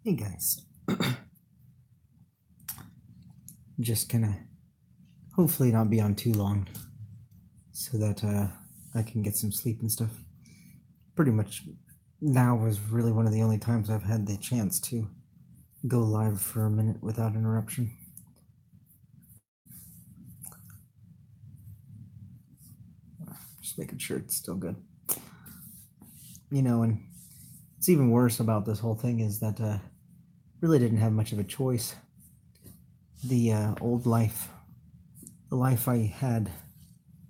Hey guys, just gonna hopefully not be on too long so that I can get some sleep and stuff. Pretty much now was really one of the only times I've had the chance to go live for a minute without interruption. Just making sure it's still good. And it's even worse about this whole thing is that really didn't have much of a choice. The old life, the life I had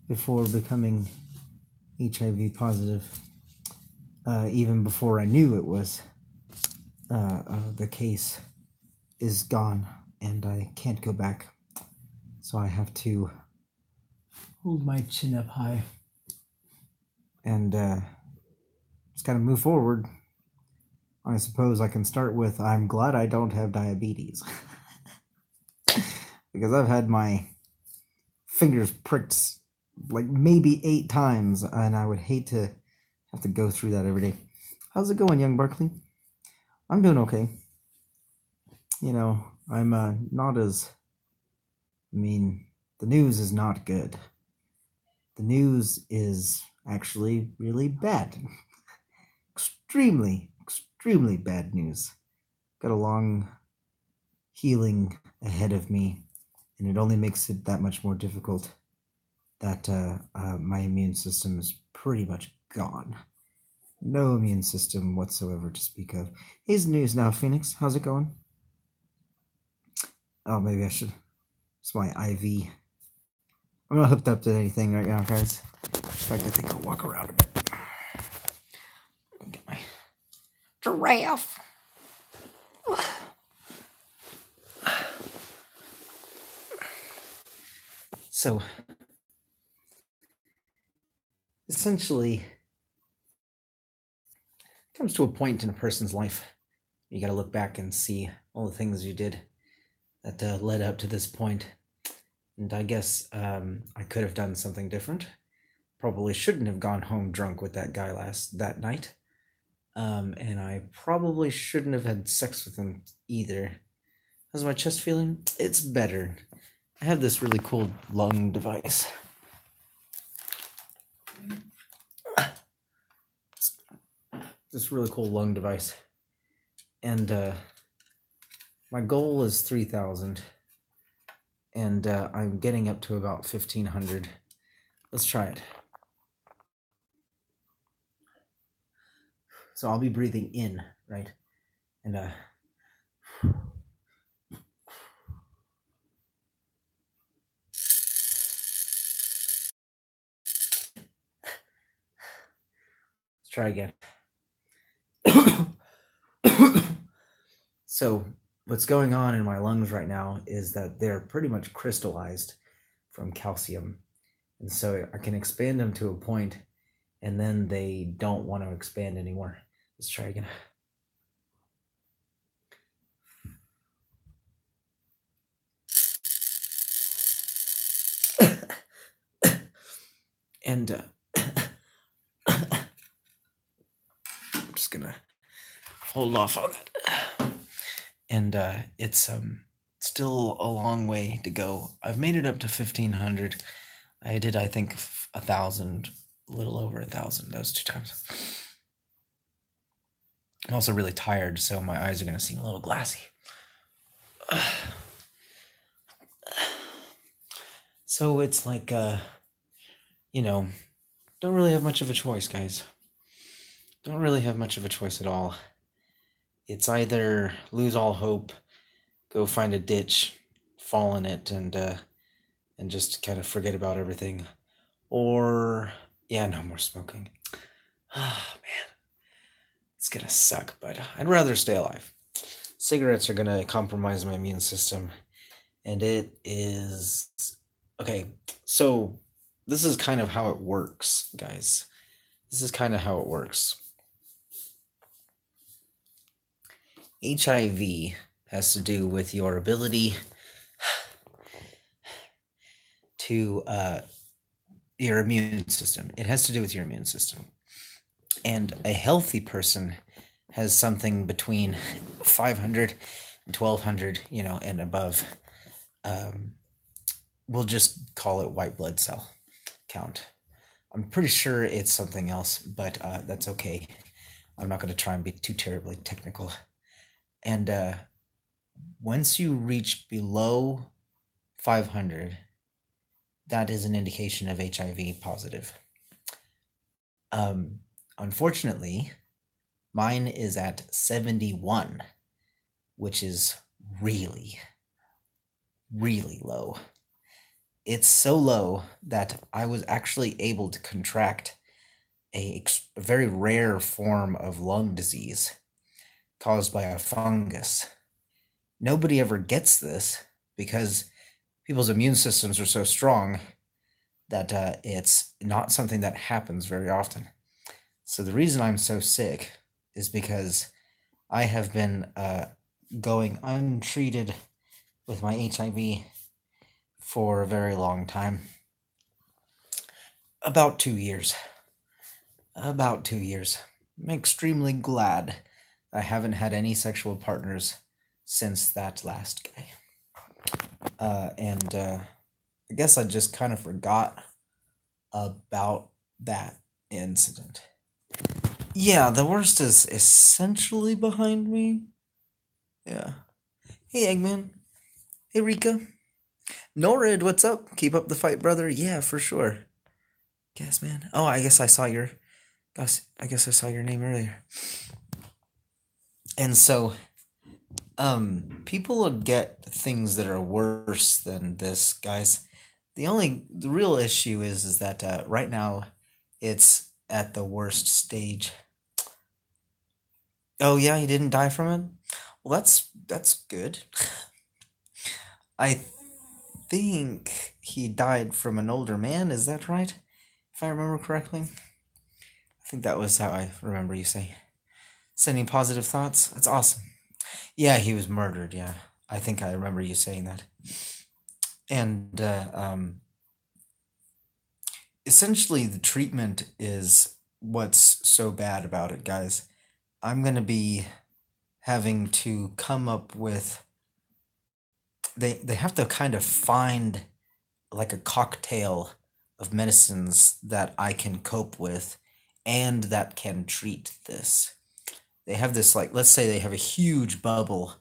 before becoming HIV positive, even before I knew it was the case, is gone, and I can't go back. So I have to hold my chin up high and just kind of move forward. I suppose I can start with I'm glad I don't have diabetes. Because I've had my fingers pricked like maybe 8 times, and I would hate to have to go through that every day. How's it going, young Barkley? I'm doing okay. I'm not as. I mean, the news is not good. The news is actually really bad. Extremely bad news. Got a long healing ahead of me, and it only makes it that much more difficult that my immune system is pretty much gone. No immune system whatsoever to speak of. Here's the news now, Phoenix. How's it going? Oh, maybe I should. It's my IV. I'm not hooked up to anything right now, guys. In fact, I think I'll walk around a bit. Get my giraffe. So, essentially, it comes to a point in a person's life. You got to look back and see all the things you did that led up to this point. And I guess I could have done something different. Probably shouldn't have gone home drunk with that guy that night. And I probably shouldn't have had sex with him either. How's my chest feeling? It's better. I have this really cool lung device. This really cool lung device. And my goal is 3,000. And I'm getting up to about 1,500. Let's try it. So I'll be breathing in, right? And let's try again. So what's going on in my lungs right now is that they're pretty much crystallized from calcium. And so I can expand them to a point, and then they don't want to expand anymore. Let's try again. And I'm just gonna hold off on it. And it's still a long way to go. I've made it up to 1,500. I did, I think, 1,000, a little over 1,000 those 2 times. I'm also really tired, so my eyes are gonna seem a little glassy. So it's like, don't really have much of a choice, guys. Don't really have much of a choice at all. It's either lose all hope, go find a ditch, fall in it, and just kind of forget about everything, or no more smoking. Oh man, it's gonna suck, but I'd rather stay alive. Cigarettes are gonna compromise my immune system, and it is okay. So this is kind of how it works, guys. This is kind of how it works. HIV has to do with your ability to your immune system. It has to do with your immune system. And a healthy person has something between 500 and 1200, and above, we'll just call it white blood cell count. I'm pretty sure it's something else, but that's okay. I'm not going to try and be too terribly technical. And once you reach below 500, that is an indication of HIV positive. Unfortunately, mine is at 71, which is really, really low. It's so low that I was actually able to contract a very rare form of lung disease caused by a fungus. Nobody ever gets this because people's immune systems are so strong that it's not something that happens very often. So the reason I'm so sick is because I have been going untreated with my HIV for a very long time. About 2 years. About 2 years. I'm extremely glad I haven't had any sexual partners since that last guy. And I guess I just kind of forgot about that incident. Yeah, the worst is essentially behind me. Yeah. Hey, Eggman. Hey, Rika. Norrid, what's up? Keep up the fight, brother. Yeah, for sure. Guess, man. Oh, I guess I saw your name earlier. And so, people will get things that are worse than this, guys. The real issue is that right now it's at the worst stage. Oh yeah, he didn't die from it? Well, that's good. I think he died from an older man, is that right? If I remember correctly. I think that was how I remember you saying. Sending positive thoughts? That's awesome. Yeah, he was murdered, yeah. I think I remember you saying that. And essentially the treatment is what's so bad about it, guys. I'm going to be having to come up with they have to kind of find like a cocktail of medicines that I can cope with and that can treat this. They have this, like, let's say they have a huge bubble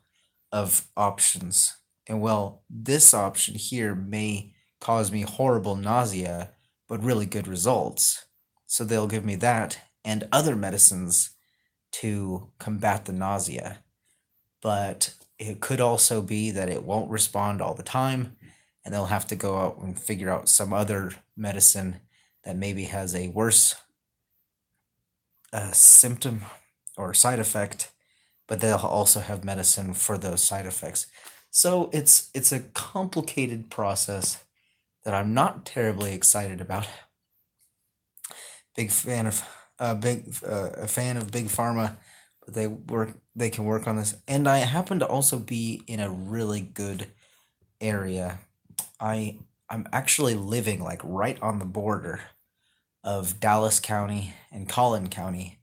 of options. And well, this option here may cause me horrible nausea, but really good results. So they'll give me that and other medicines to combat the nausea. But it could also be that it won't respond all the time, and they'll have to go out and figure out some other medicine that maybe has a worse symptom or side effect, but they'll also have medicine for those side effects. So it's a complicated process that I'm not terribly excited about. Big fan of Big Pharma, but they can work on this. And I happen to also be in a really good area. I'm actually living like right on the border of Dallas County and Collin County,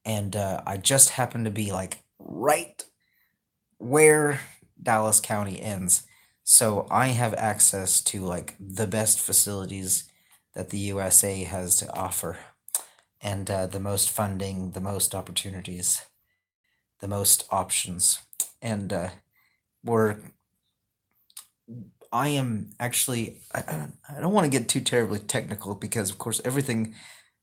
and I just happen to be like right where Dallas County ends. So I have access to like the best facilities that the USA has to offer, and the most funding, the most opportunities, the most options. And I am actually, I don't want to get too terribly technical because, of course, everything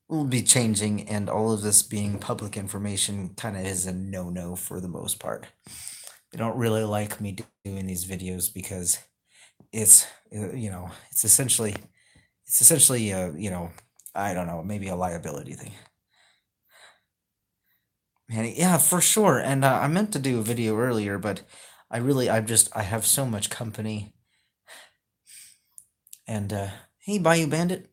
will be changing, and all of this being public information kind of is a no-no for the most part. They don't really like me doing these videos because it's, it's essentially, I don't know, maybe a liability thing. Man, yeah, for sure. And I meant to do a video earlier, but I have so much company. And hey, Bayou Bandit.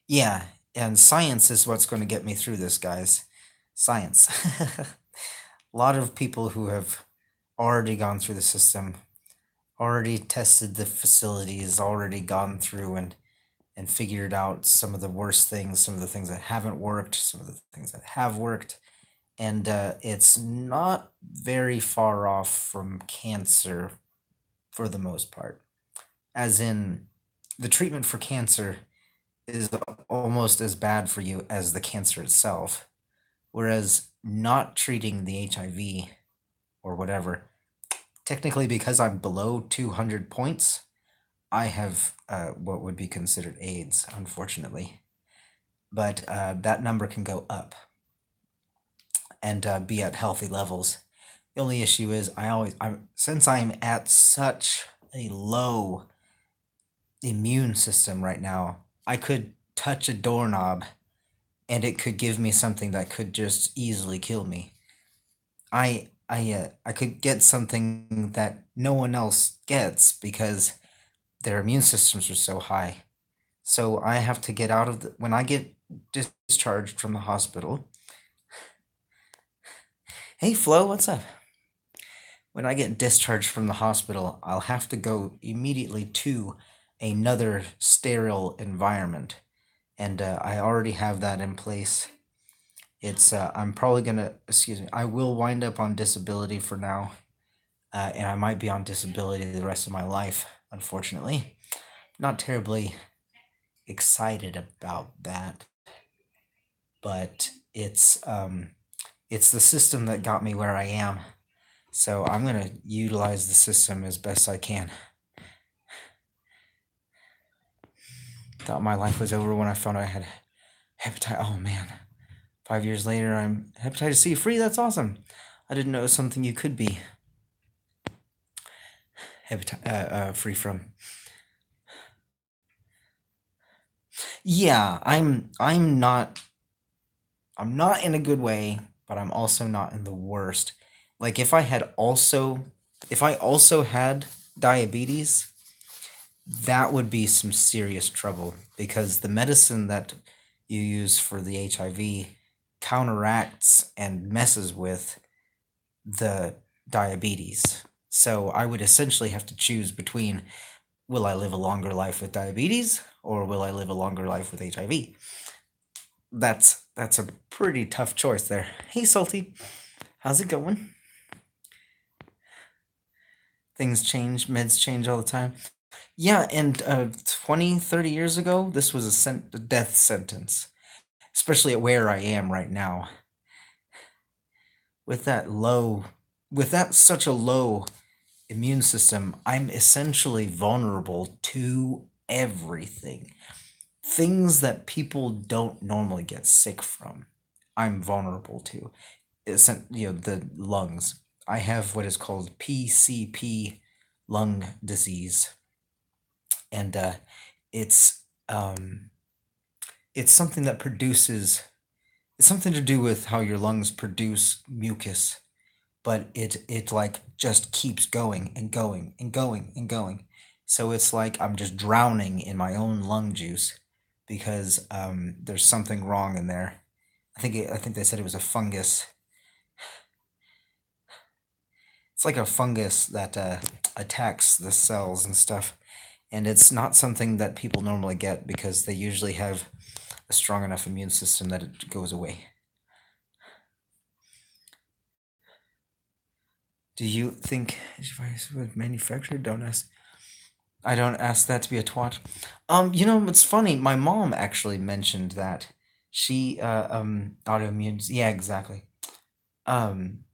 Yeah, and science is what's going to get me through this, guys. Science. A lot of people who have already gone through the system, already tested the facilities, already gone through and and figured out some of the worst things, some of the things that haven't worked, some of the things that have worked. And it's not very far off from cancer for the most part. As in, the treatment for cancer is almost as bad for you as the cancer itself. Whereas not treating the HIV or whatever, technically because I'm below 200 points, I have what would be considered AIDS, unfortunately. But that number can go up and be at healthy levels. The only issue is since I'm at such a low immune system right now, I could touch a doorknob and it could give me something that could just easily kill me. I could get something that no one else gets because their immune systems are so high. So I have to get out of when I get discharged from the hospital. Hey Flo, what's up? When I get discharged from the hospital, I'll have to go immediately to another sterile environment. And I already have that in place. I'm probably gonna, excuse me, I will wind up on disability for now. And I might be on disability the rest of my life, unfortunately. Not terribly excited about that, but it's the system that got me where I am. So I'm gonna utilize the system as best I can. Thought my life was over when I found out I had hepatitis. Oh man, 5 years later, I'm hepatitis C free. That's awesome. I didn't know it was something you could be free from. Yeah, I'm not in a good way, but I'm also not in the worst. Like if I also had diabetes, that would be some serious trouble because the medicine that you use for the HIV counteracts and messes with the diabetes. So I would essentially have to choose between will I live a longer life with diabetes or will I live a longer life with HIV? That's a pretty tough choice there. Hey Salty, how's it going? Things change, meds change all the time. Yeah, and 20, 30 years ago, this was a death sentence, especially at where I am right now. With that such a low immune system, I'm essentially vulnerable to everything. Things that people don't normally get sick from, I'm vulnerable to. The lungs. I have what is called PCP lung disease, and it's um, it's something that produces. It's something to do with how your lungs produce mucus, but it like just keeps going and going and going and going. So it's like I'm just drowning in my own lung juice because there's something wrong in there. I think they said it was a fungus. It's like a fungus that attacks the cells and stuff, and it's not something that people normally get because they usually have a strong enough immune system that it goes away. Do you think device was manufactured? Don't ask. I don't ask that to be a twat. It's funny. My mom actually mentioned that she autoimmune. Yeah, exactly. Um,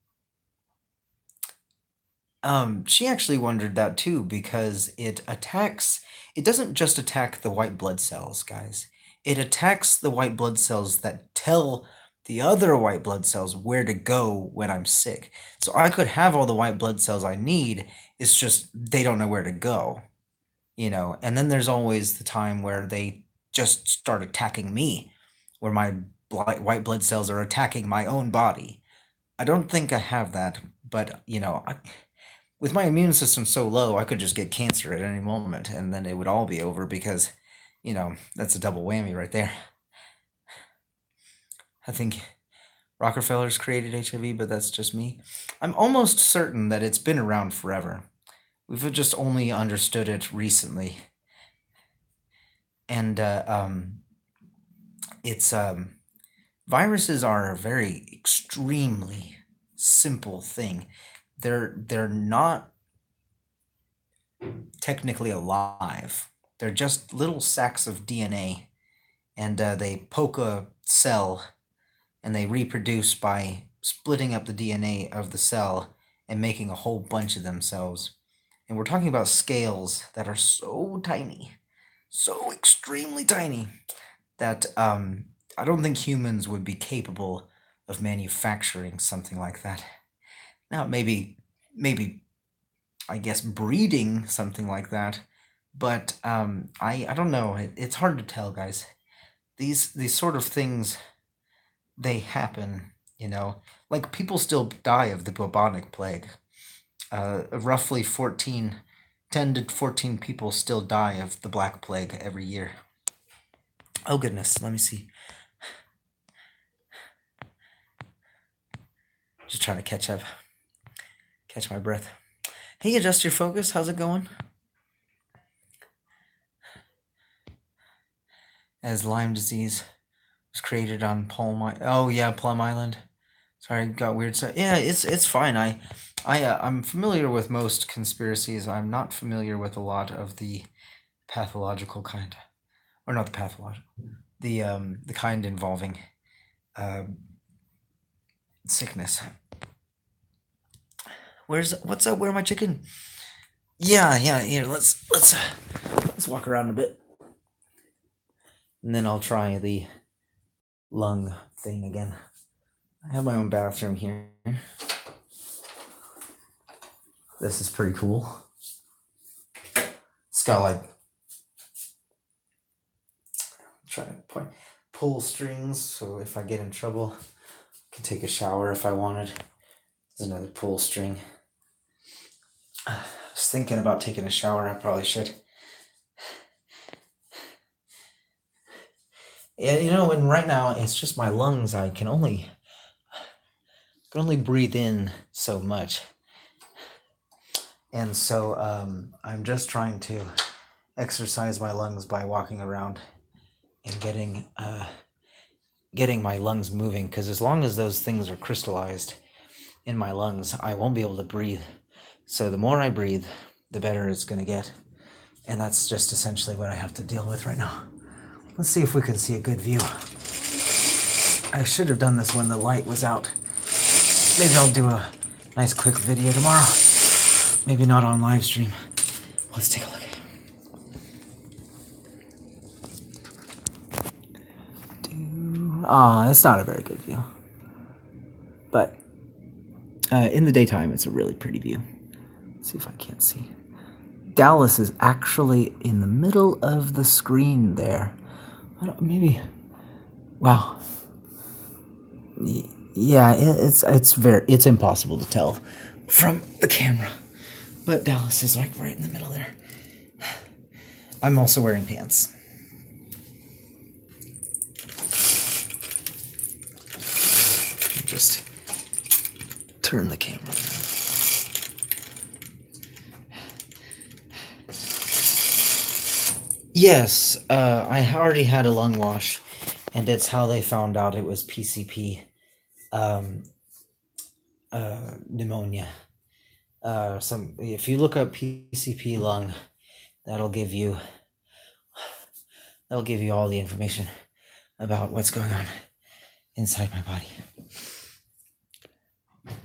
she actually wondered that too because it doesn't just attack the white blood cells, guys. It attacks the white blood cells that tell the other white blood cells where to go when I'm sick. So I could have all the white blood cells I need, it's just they don't know where to go, And then there's always the time where they just start attacking me, where my white blood cells are attacking my own body. I don't think I have that, but with my immune system so low, I could just get cancer at any moment and then it would all be over because, that's a double whammy right there. I think Rockefeller's created HIV, but that's just me. I'm almost certain that it's been around forever. We've just only understood it recently. and it's viruses are a very extremely simple thing. They're not technically alive. They're just little sacks of DNA, and they poke a cell, and they reproduce by splitting up the DNA of the cell and making a whole bunch of themselves. And we're talking about scales that are so tiny, so extremely tiny, that I don't think humans would be capable of manufacturing something like that. Now, maybe I guess breeding something like that, but I don't know. It's hard to tell, guys. These sort of things, they happen. Like people still die of the bubonic plague. Roughly 10 to 14 people still die of the Black Plague every year. Oh goodness, let me see. Just trying to catch my breath. Hey, adjust your focus. How's it going? As Lyme disease was created on Plum Island. Sorry, got weird. So yeah, it's fine. I'm familiar with most conspiracies. I'm not familiar with a lot of the pathological kind, or not the pathological, the kind involving sickness. What's up? Where my chicken? Yeah. Here, let's walk around a bit, and then I'll try the lung thing again. I have my own bathroom here. This is pretty cool. It's got like pull strings, so if I get in trouble, I can take a shower if I wanted. There's another pull string. I was thinking about taking a shower. I probably should. Yeah, and right now it's just my lungs. I can only breathe in so much, and so I'm just trying to exercise my lungs by walking around and getting my lungs moving. Because as long as those things are crystallized in my lungs, I won't be able to breathe. So the more I breathe, the better it's going to get. And that's just essentially what I have to deal with right now. Let's see if we can see a good view. I should have done this when the light was out. Maybe I'll do a nice quick video tomorrow. Maybe not on live stream. Let's take a look. It's not a very good view. But in the daytime, it's a really pretty view. Let's see if I can't see. Dallas is actually in the middle of the screen there. Wow. Yeah, it's impossible to tell from the camera. But Dallas is like right in the middle there. I'm also wearing pants. Just turn the camera. Yes, I already had a lung wash, and it's how they found out it was PCP pneumonia. If you look up PCP lung, that'll give you all the information about what's going on inside my body. Let's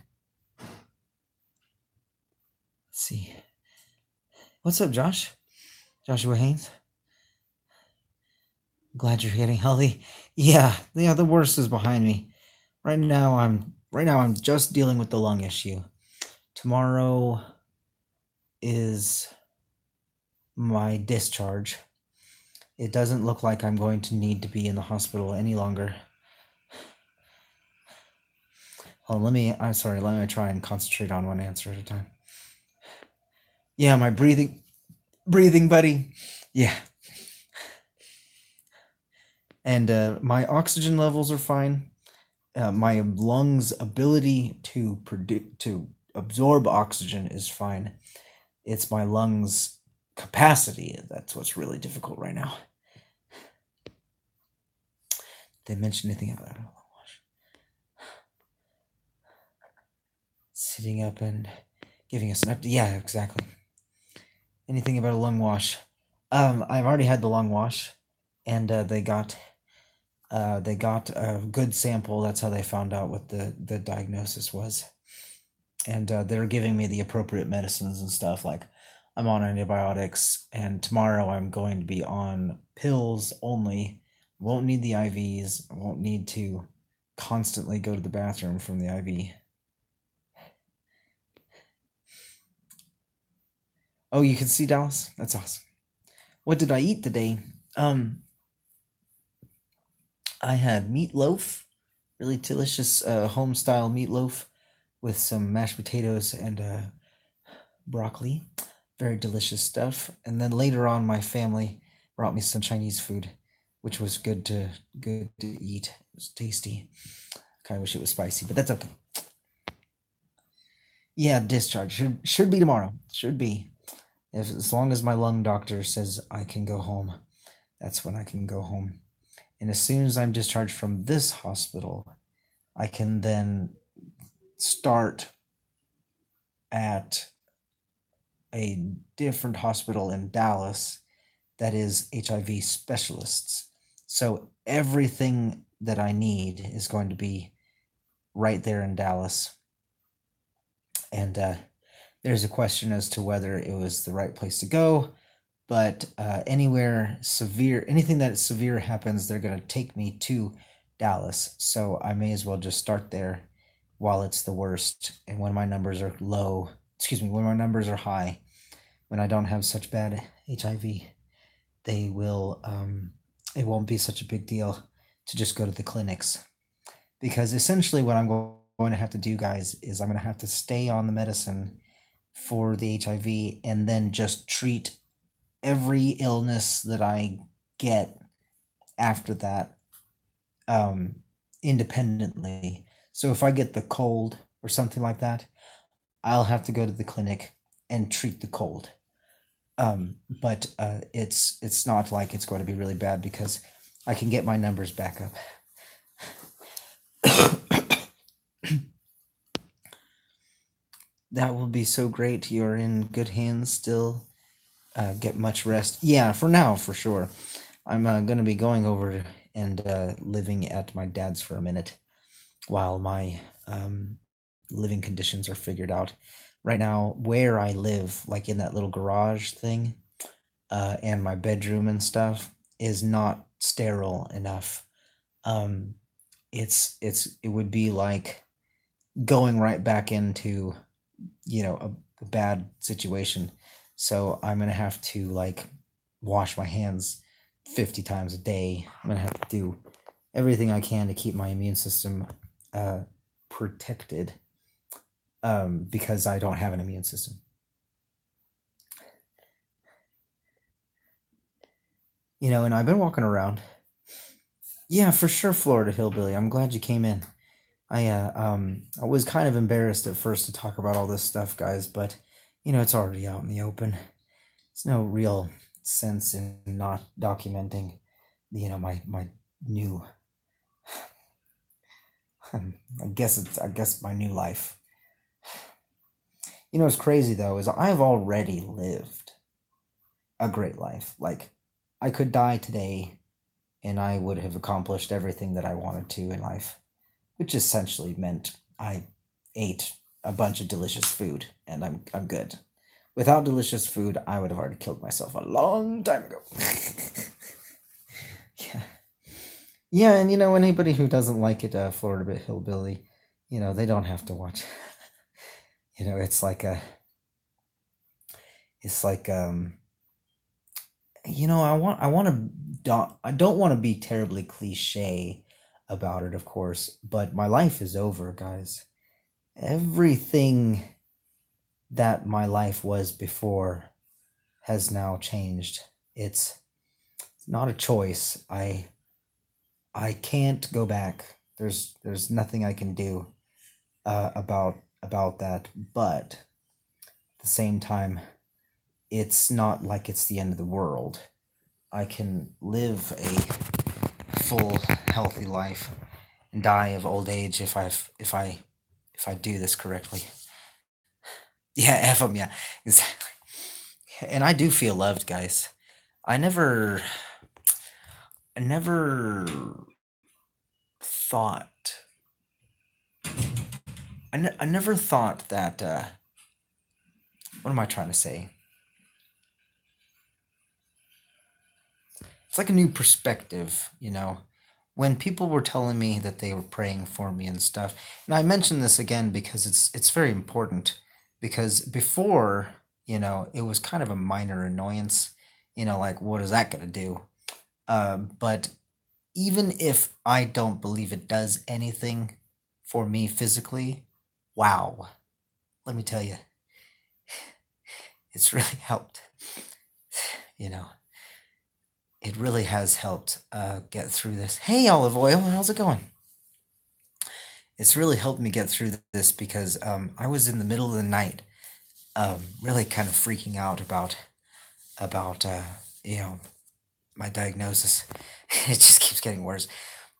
see. What's up, Josh? Joshua Haynes? Glad you're getting healthy. Yeah, the worst is behind me. Right now I'm just dealing with the lung issue. Tomorrow is my discharge. It doesn't look like I'm going to need to be in the hospital any longer. Oh, let me try and concentrate on one answer at a time. Yeah, my breathing, buddy. Yeah. And my oxygen levels are fine. My lungs' ability to absorb oxygen is fine. It's my lungs' capacity that's what's really difficult right now. Did they mention anything about a lung wash? Sitting up and giving us an update. Yeah, exactly. Anything about a lung wash? I've already had the lung wash, and they got a good sample. That's how they found out what the diagnosis was, and they're giving me the appropriate medicines and stuff. Like, I'm on antibiotics, and tomorrow I'm going to be on pills only. Won't need the IVs. Won't need to constantly go to the bathroom from the IV. Oh, you can see Dallas? That's awesome. What did I eat today? I had meatloaf, really delicious home style meatloaf with some mashed potatoes and broccoli. Very delicious stuff. And then later on, my family brought me some Chinese food, which was good to eat. It was tasty. Kind of wish it was spicy, but that's okay. Yeah, discharge should be tomorrow. Should be. As long as my lung doctor says I can go home, that's when I can go home. And as soon as I'm discharged from this hospital, I can then start at a different hospital in Dallas that is HIV specialists. So everything that I need is going to be right there in Dallas. And there's a question as to whether it was the right place to go. But anywhere severe, anything that is severe happens, they're going to take me to Dallas. So I may as well just start there while it's the worst. And when my numbers are low, when my numbers are high, when I don't have such bad HIV, they will, it won't be such a big deal to just go to the clinics. Because essentially what I'm going to have to do, guys, is I'm going to have to stay on the medicine for the HIV and then just treat every illness that I get after that independently. So if I get the cold or something like that, I'll have to go to the clinic and treat the cold. But it's not like it's going to be really bad because I can get my numbers back up. That will be so great. You're in good hands still. Get much rest. Yeah, for now, for sure. I'm going to be going over and living at my dad's for a minute while my living conditions are figured out. Right now, where I live, like in that little garage thing, and my bedroom and stuff, is not sterile enough. It would be like going right back into, a bad situation. So I'm gonna have to like wash my hands 50 times a day. I'm gonna have to do everything I can to keep my immune system protected, because I don't have an immune system. And I've been walking around. Yeah, for sure, Florida Hillbilly. I'm glad you came in. I was kind of embarrassed at first to talk about all this stuff, guys, but it's already out in the open. There's no real sense in not documenting, my new. I guess my new life. What's crazy though is I've already lived a great life. Like, I could die today, and I would have accomplished everything that I wanted to in life, which essentially meant I ate a bunch of delicious food, and I'm good. Without delicious food, I would have already killed myself a long time ago. Yeah. Yeah, and anybody who doesn't like it, Florida Hillbilly, they don't have to watch. It's like I don't want to be terribly cliche about it, of course, but my life is over, guys. Everything that my life was before has now changed. It's not a choice. I can't go back. There's nothing I can do about that. But at the same time, it's not like it's the end of the world. I can live a full, healthy life and die of old age if I do this correctly. Yeah, F them, yeah, exactly. And I do feel loved, guys. I never, I never thought, I never thought that. What am I trying to say? It's like a new perspective, you know. When people were telling me that they were praying for me and stuff, and I mention this again because it's very important. Because before, it was kind of a minor annoyance, like what is that gonna do? But even if I don't believe it does anything for me physically, wow, let me tell you, it's really helped. You know, it really has helped get through this. Hey, Olive Oil, how's it going? It's really helped me get through this because I was in the middle of the night, really kind of freaking out about you know my diagnosis. It just keeps getting worse.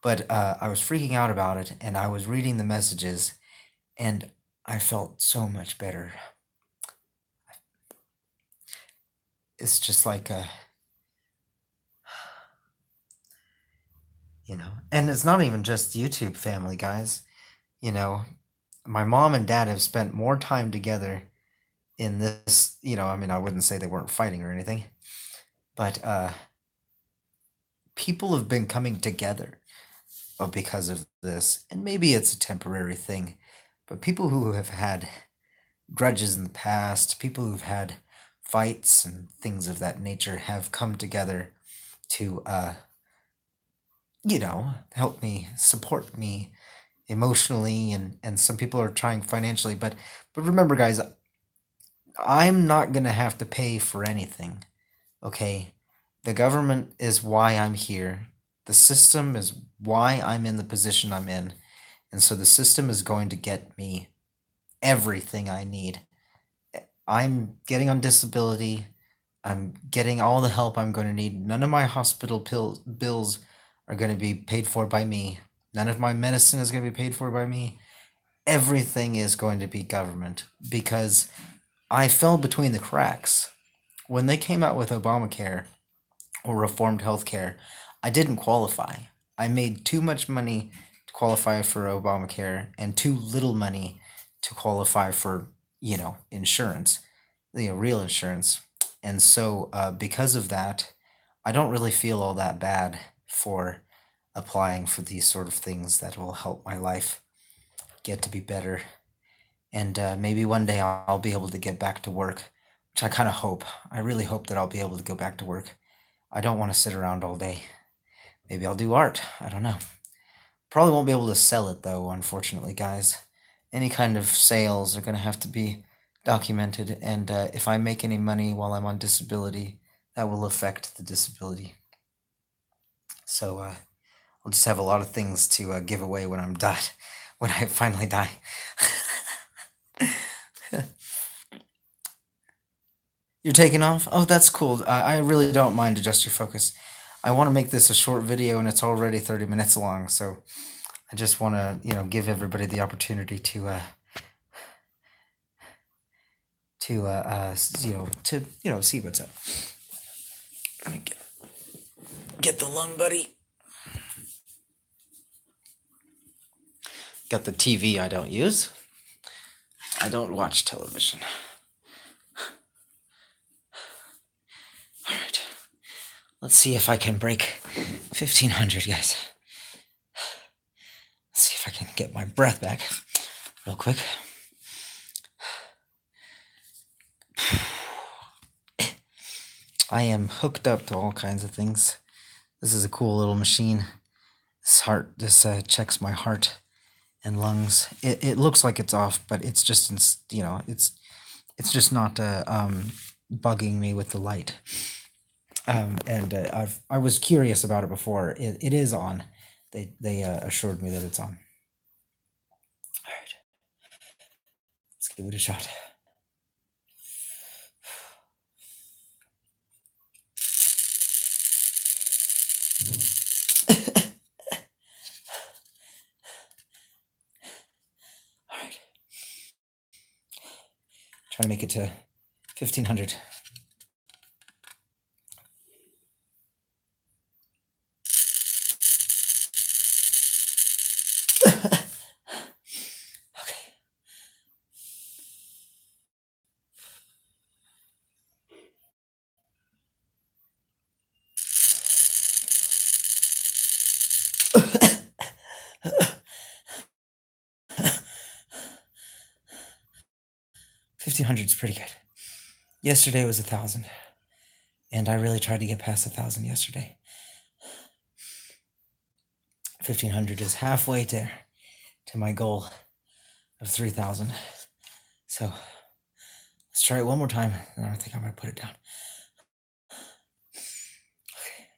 But I was freaking out about it, and I was reading the messages, and I felt so much better. It's just like and it's not even just YouTube family, guys. You know, my mom and dad have spent more time together in this. I mean, I wouldn't say they weren't fighting or anything, but people have been coming together because of this, and maybe it's a temporary thing, but people who have had grudges in the past, people who've had fights and things of that nature have come together to help me, support me emotionally, and some people are trying financially, but remember, guys, I'm not going to have to pay for anything. Okay? The government is why I'm here. The system is why I'm in the position I'm in. And so the system is going to get me everything I need. I'm getting on disability. I'm getting all the help I'm going to need. None of my hospital bills are going to be paid for by me. None of my medicine is going to be paid for by me. Everything is going to be government because I fell between the cracks. When they came out with Obamacare or reformed healthcare, I didn't qualify. I made too much money to qualify for Obamacare and too little money to qualify for, insurance, real insurance. And so, because of that, I don't really feel all that bad for applying for these sort of things that will help my life get to be better. And maybe one day I'll be able to get back to work, which I kind of hope. I really hope that I'll be able to go back to work. I don't want to sit around all day. Maybe I'll do art. I don't know. Probably won't be able to sell it though, unfortunately, guys. Any kind of sales are going to have to be documented, and if I make any money while I'm on disability, that will affect the disability. So I'll just have a lot of things to give away when I'm done, when I finally die. You're taking off? Oh, that's cool. I really don't mind adjust your focus. I want to make this a short video, and it's already 30 minutes long, so I just want to, give everybody the opportunity to see what's up. Let me get the lung, buddy. Got the TV I don't use. I don't watch television. All right. Let's see if I can break 1,500, guys. Let's see if I can get my breath back real quick. I am hooked up to all kinds of things. This is a cool little machine. This checks my heart and lungs. It looks like it's off, but it's just, it's just not bugging me with the light. And I was curious about it before. It is on. They assured me that it's on. All right, let's give it a shot. Trying to make it to 1,500. Okay. 1,500 is pretty good. Yesterday was 1,000, and I really tried to get past 1,000 yesterday. 1,500 is halfway to my goal of 3,000. So let's try it one more time, and I think I'm gonna put it down. Okay.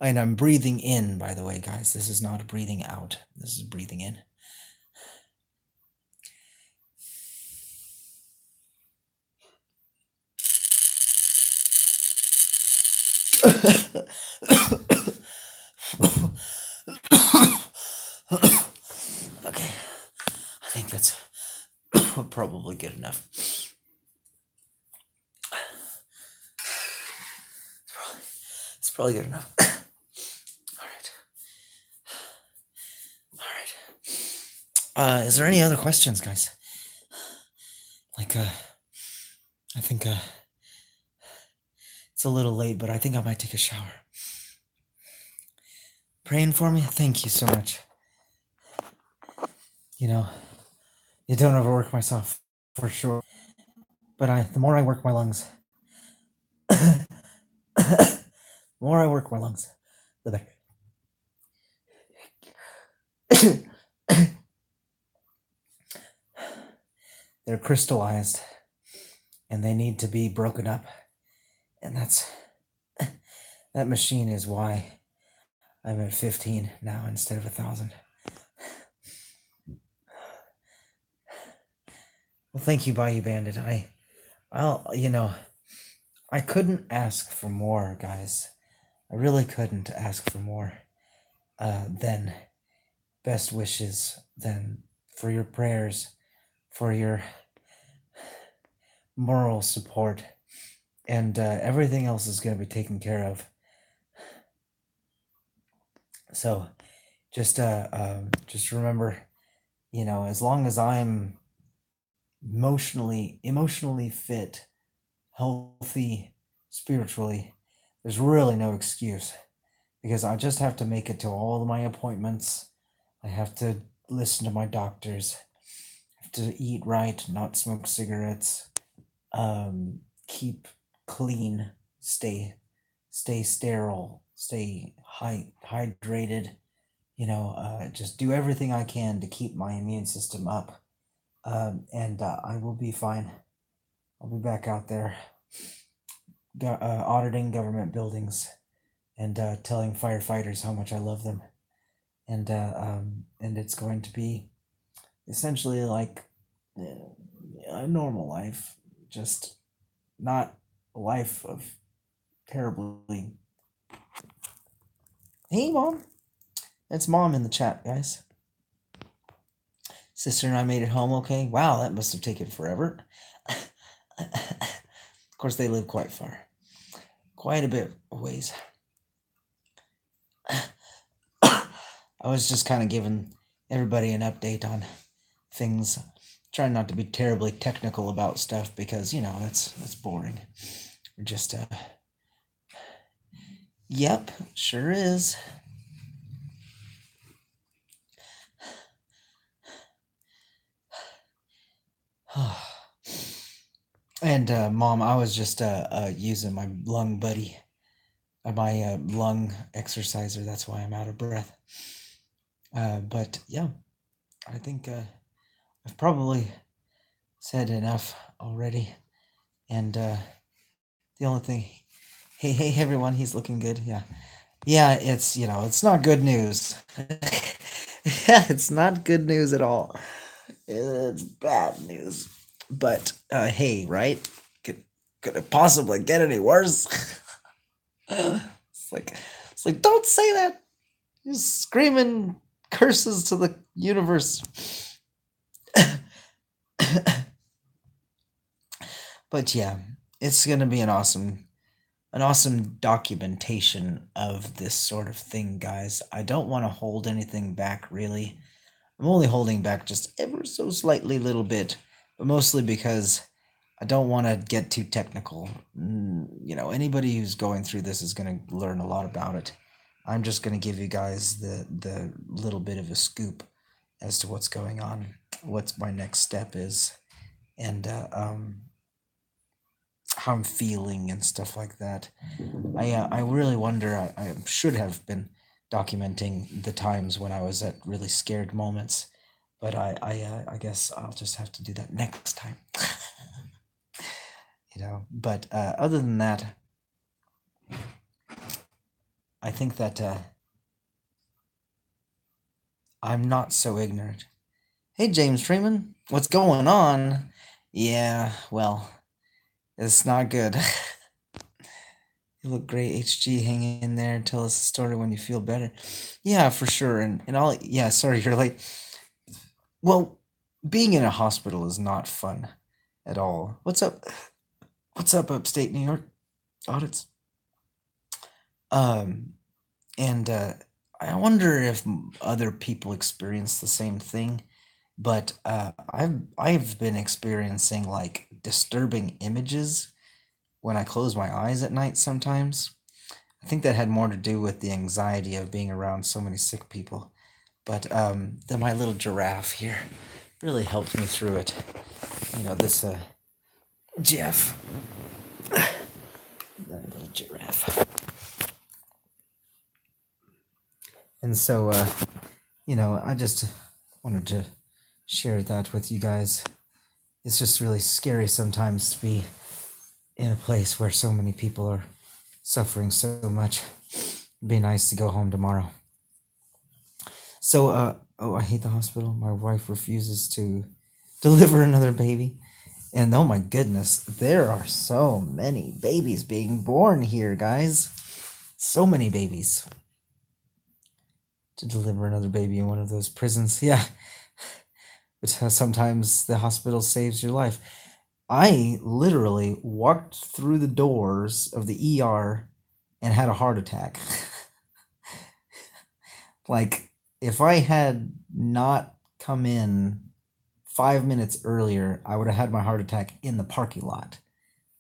And I'm breathing in, by the way, guys. This is not breathing out. This is breathing in. Okay, I think that's probably good enough. It's probably good enough. All right. Is there any other questions, guys? Like, I think it's a little late, but I think I might take a shower. Praying for me? Thank you so much. You know, you don't overwork myself, for sure. But the more I work my lungs, the more I work my lungs, the better. They're crystallized, and they need to be broken up. And that machine is why I'm at 15 now instead of 1,000. Well, thank you, Bayou Bandit. I couldn't ask for more, guys. I really couldn't ask for more than best wishes, than for your prayers, for your moral support, and everything else is going to be taken care of. So just remember, as long as I'm emotionally fit, healthy, spiritually, there's really no excuse, because I just have to make it to all of my appointments. I have to listen to my doctors. I have to eat right, not smoke cigarettes, keep clean, stay sterile, stay hydrated, just do everything I can to keep my immune system up. And I will be fine. I'll be back out there auditing government buildings and telling firefighters how much I love them. And it's going to be essentially like a normal life, just not a life of terribly. Hey, Mom. That's Mom in the chat, guys. Sister and I made it home okay. Wow, that must have taken forever. Of course, they live quite far. Quite a bit of ways. I was just kind of giving everybody an update on things. Trying not to be terribly technical about stuff because, that's boring. We're just, yep, sure is. And Mom, I was just using my lung buddy, my lung exerciser. That's why I'm out of breath. But yeah, I think I've probably said enough already. And the only thing, hey everyone, he's looking good. Yeah, it's it's not good news. Yeah, it's not good news at all. It's bad news. But hey, right? Could it possibly get any worse? It's like don't say that. You're screaming curses to the universe. But yeah, it's gonna be an awesome documentation of this sort of thing, guys. I don't want to hold anything back, really. I'm only holding back just ever so slightly little bit, but mostly because I don't want to get too technical. Anybody who's going through this is going to learn a lot about it. I'm just going to give you guys the little bit of a scoop as to what's going on, what's my next step is, and how I'm feeling and stuff like that. I really wonder. I should have been documenting the times when I was at really scared moments, but I guess I'll just have to do that next time. But other than that, I think that I'm not so ignorant. Hey, James Freeman, what's going on? Yeah, well, it's not good. You look great, HG. Hang in there. Tell us a story when you feel better. Yeah, for sure. And all. Yeah, sorry, you're late. Well, being in a hospital is not fun at all. What's up? What's up, upstate New York audits? Um, and I wonder if other people experience the same thing. But I've been experiencing like disturbing images when I close my eyes at night sometimes. I think that had more to do with the anxiety of being around so many sick people. But then my little giraffe here really helped me through it. This Jeff, that little giraffe. And so, I just wanted to share that with you guys. It's just really scary sometimes to be in a place where so many people are suffering so much. It'd be nice to go home tomorrow. So, I hate the hospital. My wife refuses to deliver another baby. And oh my goodness, there are so many babies being born here, guys. So many babies. To deliver another baby in one of those prisons. Yeah. But sometimes the hospital saves your life. I literally walked through the doors of the ER and had a heart attack. Like, if I had not come in 5 minutes earlier, I would have had my heart attack in the parking lot.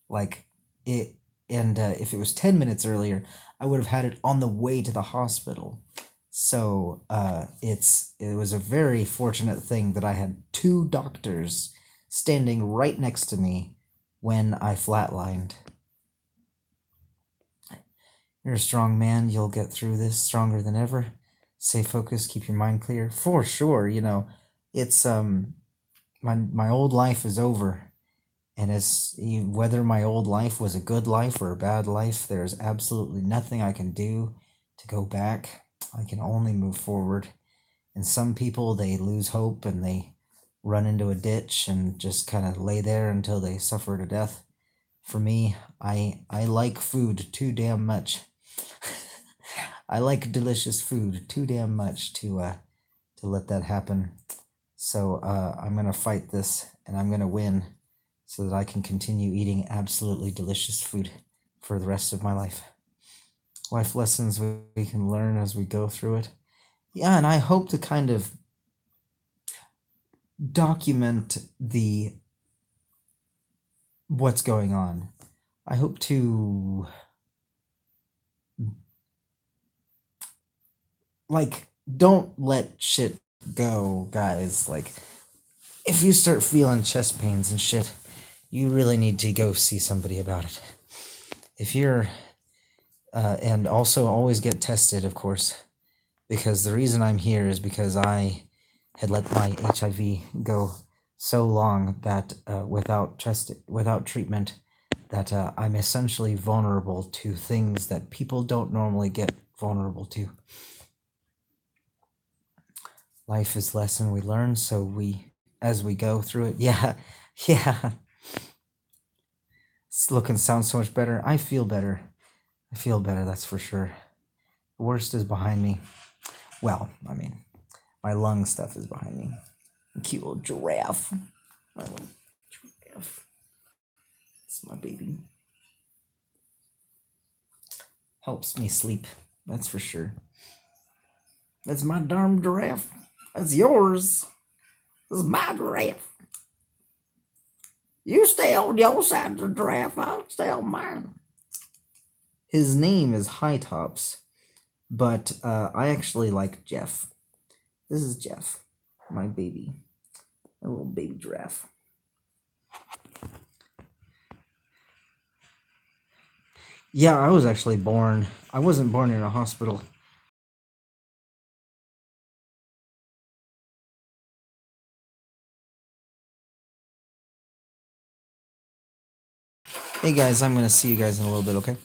Like, it, and if it was 10 minutes earlier, I would have had it on the way to the hospital. So it was a very fortunate thing that I had two doctors standing right next to me when I flatlined. You're a strong man. You'll get through this stronger than ever. Stay focused. Keep your mind clear. For sure. It's my old life is over, and as whether my old life was a good life or a bad life, there's absolutely nothing I can do to go back. I can only move forward. And some people, they lose hope and they run into a ditch and just kind of lay there until they suffer to death. For me, I like food too damn much. I like delicious food too damn much to let that happen. So I'm gonna fight this and I'm gonna win so that I can continue eating absolutely delicious food for the rest of my life. Life lessons we can learn as we go through it. Yeah, and I hope to kind of document the what's going on. I hope to don't let shit go, guys. Like, if you start feeling chest pains and shit, you really need to go see somebody about it. If you're and also always get tested, of course, because the reason I'm here is because I had let my HIV go so long that without treatment, that I'm essentially vulnerable to things that people don't normally get vulnerable to. Life is lesson we learn, so as we go through it, yeah, yeah. It's looking sounds so much better. I feel better. That's for sure. The worst is behind me. Well, I mean, my lung stuff is behind me. Cute little giraffe. My little giraffe. It's my baby. Helps me sleep, that's for sure. That's my darn giraffe. That's yours. This is my giraffe. You stay on your side of the giraffe, I'll stay on mine. His name is High Tops, but I actually like Jeff. This is Jeff, my baby. A little baby giraffe. Yeah, I was actually born. I wasn't born in a hospital. Hey guys, I'm going to see you guys in a little bit, okay?